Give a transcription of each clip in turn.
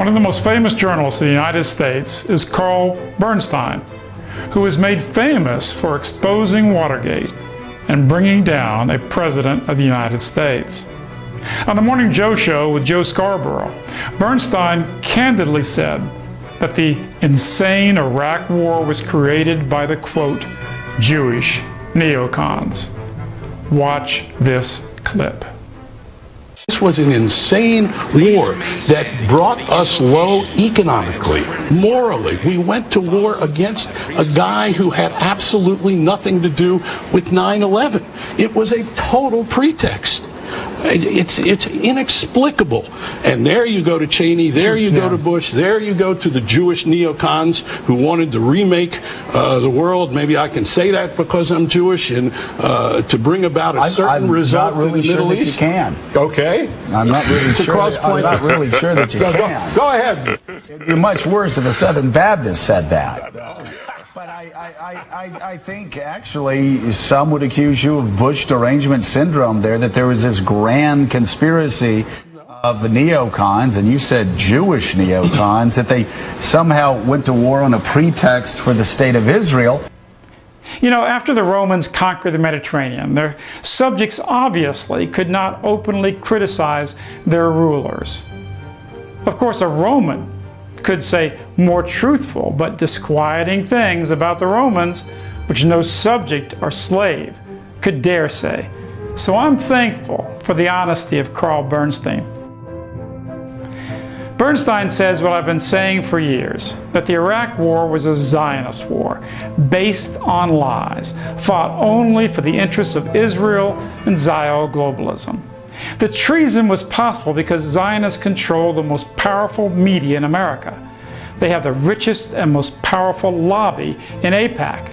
One of the most famous journalists in the United States is Carl Bernstein, who was made famous for exposing Watergate and bringing down a president of the United States. On the Morning Joe show with Joe Scarborough, Bernstein candidly said that the insane Iraq War was created by the, quote, Jewish neocons. Watch this clip. This was an insane war that brought us low economically, morally. We went to war against a guy who had absolutely nothing to do with 9/11. It was a total pretext. It's inexplicable. And there you go to Cheney, there you go to Bush, there you go to the Jewish neocons who wanted to remake the world. Maybe I can say that because I'm Jewish, and to bring about a certain result in the Middle East. I'm not really sure that you can. Okay. I'm not really sure. I'm not really sure that you can. Go ahead. It'd be much worse if a Southern Baptist said that. But I think actually some would accuse you of Bush derangement syndrome there, that there was this grand conspiracy of the neocons, and you said Jewish neocons, that they somehow went to war on a pretext for the state of Israel. You know, after the Romans conquered the Mediterranean, their subjects obviously could not openly criticize their rulers. Of course, a Roman could say more truthful but disquieting things about the Romans, which no subject or slave could dare say. So I'm thankful for the honesty of Carl Bernstein. Bernstein says what I've been saying for years, that the Iraq War was a Zionist war, based on lies, fought only for the interests of Israel and Zio-globalism. The treason was possible because Zionists control the most powerful media in America. They have the richest and most powerful lobby in AIPAC.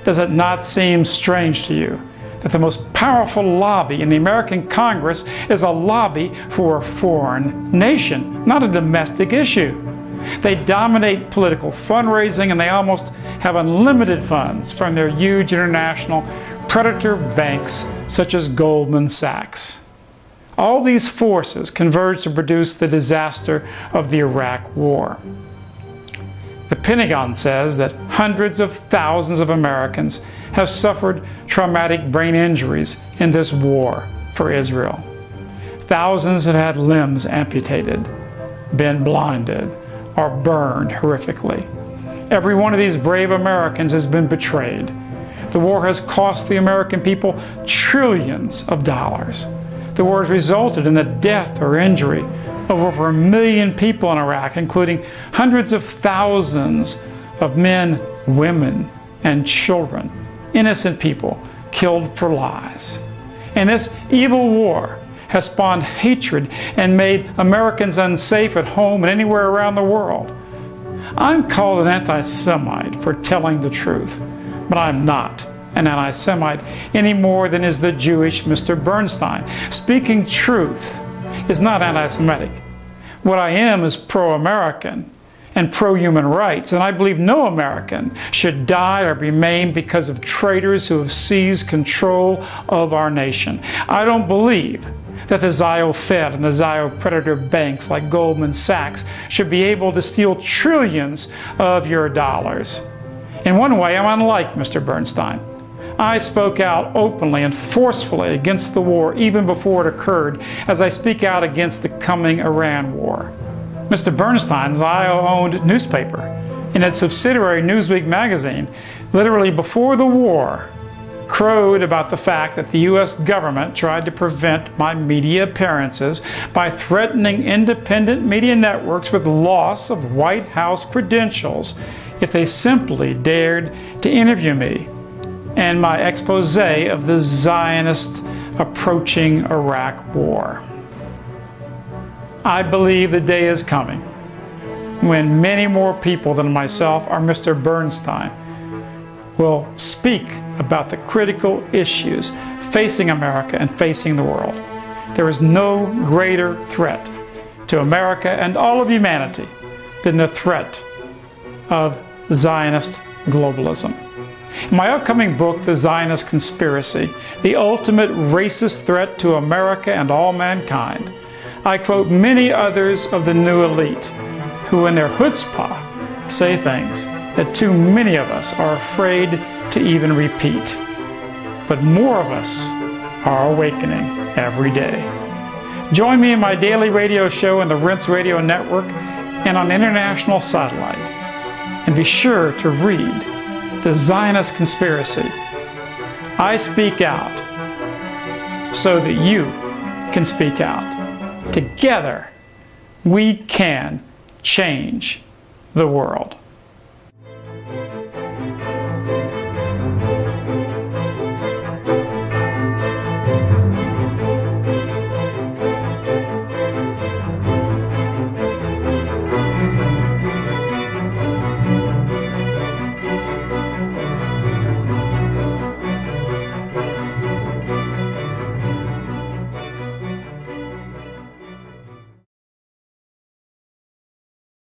Does it not seem strange to you that the most powerful lobby in the American Congress is a lobby for a foreign nation, not a domestic issue? They dominate political fundraising, and they almost have unlimited funds from their huge international predator banks such as Goldman Sachs. All these forces converge to produce the disaster of the Iraq War. The Pentagon says that hundreds of thousands of Americans have suffered traumatic brain injuries in this war for Israel. Thousands have had limbs amputated, been blinded, or burned horrifically. Every one of these brave Americans has been betrayed. The war has cost the American people trillions of dollars. The war has resulted in the death or injury of over 1 million people in Iraq, including hundreds of thousands of men, women, and children, innocent people killed for lies. And this evil war has spawned hatred and made Americans unsafe at home and anywhere around the world. I'm called an anti-Semite for telling the truth, but I'm not an anti-Semite any more than is the Jewish Mr. Bernstein. Speaking truth is not anti-Semitic. What I am is pro-American and pro-human rights, and I believe no American should die or be maimed because of traitors who have seized control of our nation. I don't believe that the Zio-Fed and the Zio-predator banks like Goldman Sachs should be able to steal trillions of your dollars. In one way, I'm unlike Mr. Bernstein. I spoke out openly and forcefully against the war even before it occurred, as I speak out against the coming Iran war. Mr. Bernstein's Zio-owned newspaper, in its subsidiary Newsweek magazine, literally before the war, crowed about the fact that the U.S. government tried to prevent my media appearances by threatening independent media networks with loss of White House credentials if they simply dared to interview me and my expose of the Zionist approaching Iraq war. I believe the day is coming when many more people than myself or Mr. Bernstein will speak about the critical issues facing America and facing the world. There is no greater threat to America and all of humanity than the threat of Zionist globalism. In my upcoming book, The Zionist Conspiracy, the ultimate racist threat to America and all mankind, I quote many others of the new elite who in their chutzpah say things that too many of us are afraid to even repeat. But more of us are awakening every day. Join me in my daily radio show on the Rinse Radio Network and on international satellite. And be sure to read The Zionist Conspiracy. I speak out so that you can speak out. Together, we can change the world.